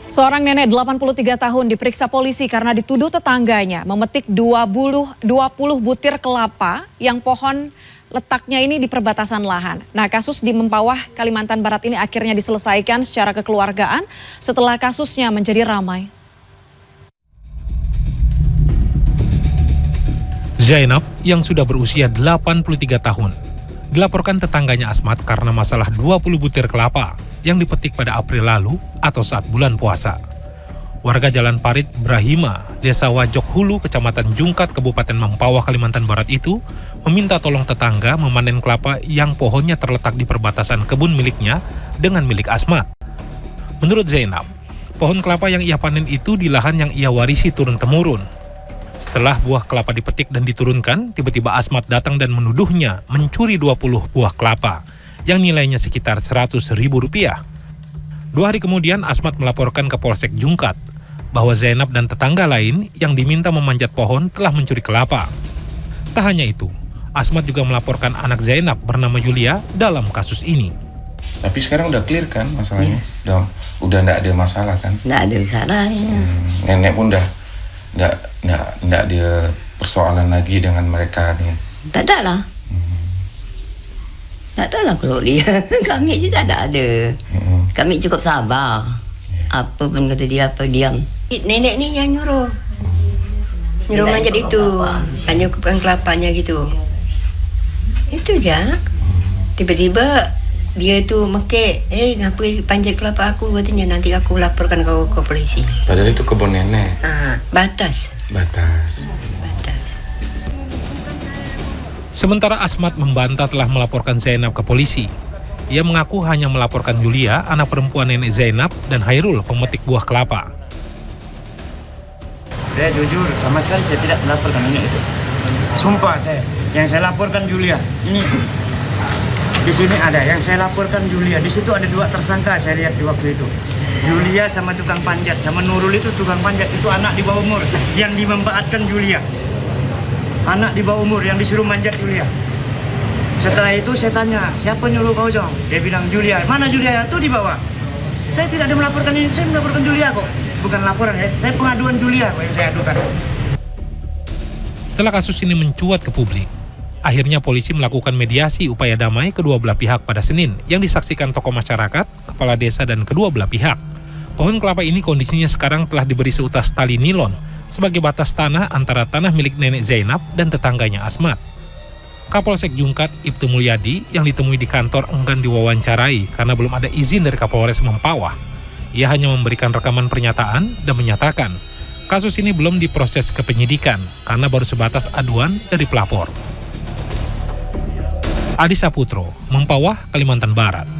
Seorang nenek 83 tahun diperiksa polisi karena dituduh tetangganya memetik 20 butir kelapa yang pohon letaknya ini di perbatasan lahan. Nah, kasus di Mempawah, Kalimantan Barat ini akhirnya diselesaikan secara kekeluargaan setelah kasusnya menjadi ramai. Zainab yang sudah berusia 83 tahun dilaporkan tetangganya Asmat karena masalah 20 butir kelapa yang dipetik pada April lalu atau saat bulan puasa. Warga Jalan Parit Brahima, Desa Wajok Hulu, Kecamatan Jungkat, Kabupaten Mempawah, Kalimantan Barat itu meminta tolong tetangga memanen kelapa yang pohonnya terletak di perbatasan kebun miliknya dengan milik Asmat. Menurut Zainab, pohon kelapa yang ia panen itu di lahan yang ia warisi turun-temurun. Setelah buah kelapa dipetik dan diturunkan, tiba-tiba Asmat datang dan menuduhnya mencuri 20 buah kelapa yang nilainya sekitar Rp100.000. 2 hari kemudian Asmat melaporkan ke Polsek Jungkat bahwa Zainab dan tetangga lain yang diminta memanjat pohon telah mencuri kelapa. Tak hanya itu, Asmat juga melaporkan anak Zainab bernama Yulia dalam kasus ini. Tapi sekarang udah clear kan masalahnya? Udah nggak ada masalah kan? Nggak ada masalah. Nenek pun udah nggak ada persoalan lagi dengan mereka nih. Tak ada lah. Tak tahu lah kalau dia. Kami sih tak ada. Kami cukup sabar. Apa pun kata dia, apa diam. Nenek ni yang nyuruh. Nyuruh manjat itu. Hanya kupukan kelapanya gitu. Itu je. Tiba-tiba dia tu mekek. Ngapa panjat kelapa aku? Katanya nanti aku laporkan kau ke polisi. Padahal itu kebun nenek. Batas. Sementara Asmat membantah telah melaporkan Zainab ke polisi. Ia mengaku hanya melaporkan Yulia, anak perempuan nenek Zainab, dan Hairul, pemetik buah kelapa. Saya jujur, sama sekali saya tidak melaporkan nenek itu. Sumpah yang saya laporkan Yulia. Ini di sini ada yang saya laporkan Yulia. Di situ ada 2 tersangka saya lihat di waktu itu. Yulia sama tukang panjat, sama Nurul itu tukang panjat, itu anak di bawah umur yang dimanfaatkan Yulia. Anak di bawah umur yang disuruh manjat Yulia. Setelah itu saya tanya, siapa nyuruh kau Jong? Dia bilang Yulia. Mana Yulia? Itu di bawah. Saya tidak ada melaporkan ini, saya melaporkan Yulia kok. Bukan laporan ya, saya pengaduan Yulia kok yang saya adukan. Setelah kasus ini mencuat ke publik, akhirnya polisi melakukan mediasi upaya damai kedua belah pihak pada Senin yang disaksikan tokoh masyarakat, kepala desa, dan kedua belah pihak. Pohon kelapa ini kondisinya sekarang telah diberi seutas tali nilon sebagai batas tanah antara tanah milik nenek Zainab dan tetangganya Asmat. Kapolsek Jungkat Ibtu Mulyadi yang ditemui di kantor enggan diwawancarai karena belum ada izin dari Kapolres Mempawah. Ia hanya memberikan rekaman pernyataan dan menyatakan kasus ini belum diproses ke penyidikan karena baru sebatas aduan dari pelapor. Adi Saputro, Mempawah, Kalimantan Barat.